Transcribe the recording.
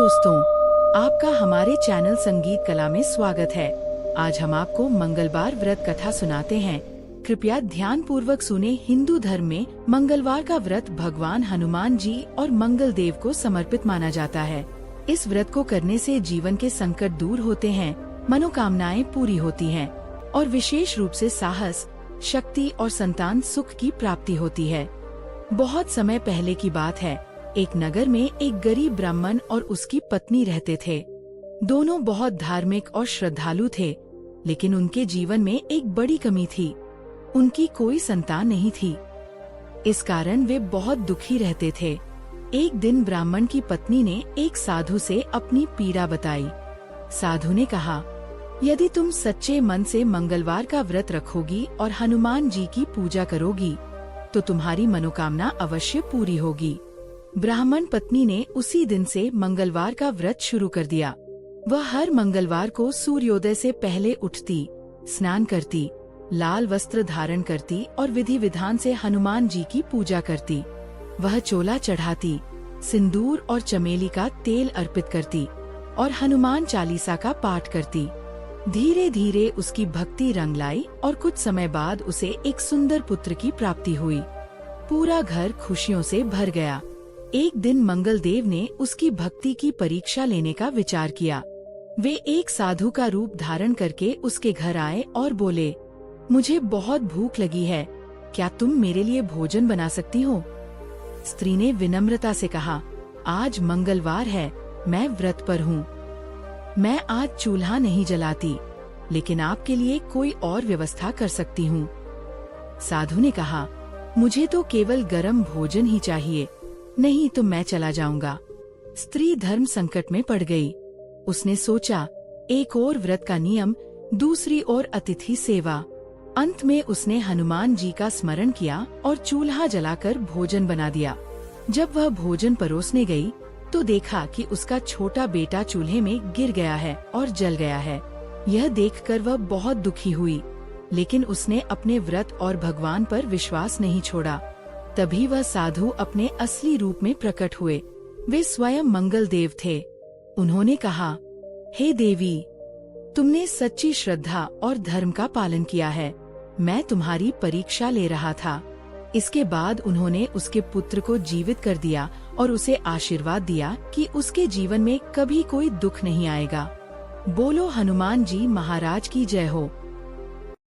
दोस्तों, आपका हमारे चैनल संगीत कला में स्वागत है। आज हम आपको मंगलवार व्रत कथा सुनाते हैं। कृपया ध्यान पूर्वक सुने। हिंदू धर्म में मंगलवार का व्रत भगवान हनुमान जी और मंगल देव को समर्पित माना जाता है। इस व्रत को करने से जीवन के संकट दूर होते हैं, मनोकामनाएं पूरी होती हैं और विशेष रूप से साहस, शक्ति और संतान सुख की प्राप्ति होती है। बहुत समय पहले की बात है। एक नगर में एक गरीब ब्राह्मण और उसकी पत्नी रहते थे। दोनों बहुत धार्मिक और श्रद्धालु थे, लेकिन उनके जीवन में एक बड़ी कमी थी। उनकी कोई संतान नहीं थी। इस कारण वे बहुत दुखी रहते थे। एक दिन ब्राह्मण की पत्नी ने एक साधु से अपनी पीड़ा बताई। साधु ने कहा, यदि तुम सच्चे मन से मंगलवार का व्रत रखोगी और हनुमान जी की पूजा करोगी, तो तुम्हारी मनोकामना अवश्य पूरी होगी। ब्राह्मण पत्नी ने उसी दिन से मंगलवार का व्रत शुरू कर दिया। वह हर मंगलवार को सूर्योदय से पहले उठती, स्नान करती, लाल वस्त्र धारण करती और विधि विधान से हनुमान जी की पूजा करती। वह चोला चढ़ाती, सिंदूर और चमेली का तेल अर्पित करती और हनुमान चालीसा का पाठ करती। धीरे धीरे उसकी भक्ति रंग लाई और कुछ समय बाद उसे एक सुंदर पुत्र की प्राप्ति हुई। पूरा घर खुशियों से भर गया। एक दिन मंगल देव ने उसकी भक्ति की परीक्षा लेने का विचार किया। वे एक साधु का रूप धारण करके उसके घर आए और बोले, मुझे बहुत भूख लगी है, क्या तुम मेरे लिए भोजन बना सकती हो? स्त्री ने विनम्रता से कहा, आज मंगलवार है, मैं व्रत पर हूँ। मैं आज चूल्हा नहीं जलाती, लेकिन आपके लिए कोई और व्यवस्था कर सकती हूँ। साधु ने कहा, मुझे तो केवल गर्म भोजन ही चाहिए, नहीं तो मैं चला जाऊंगा। स्त्री धर्म संकट में पड़ गई। उसने सोचा, एक और व्रत का नियम, दूसरी ओर अतिथि सेवा। अंत में उसने हनुमान जी का स्मरण किया और चूल्हा जलाकर भोजन बना दिया। जब वह भोजन परोसने गई, तो देखा कि उसका छोटा बेटा चूल्हे में गिर गया है और जल गया है। यह देखकर वह बहुत दुखी हुई, लेकिन उसने अपने व्रत और भगवान पर विश्वास नहीं छोड़ा। तभी वह साधु अपने असली रूप में प्रकट हुए। वे स्वयं मंगल देव थे। उन्होंने कहा, हे देवी, तुमने सच्ची श्रद्धा और धर्म का पालन किया है। मैं तुम्हारी परीक्षा ले रहा था। इसके बाद उन्होंने उसके पुत्र को जीवित कर दिया और उसे आशीर्वाद दिया कि उसके जीवन में कभी कोई दुख नहीं आएगा। बोलो हनुमान जी महाराज की जय हो।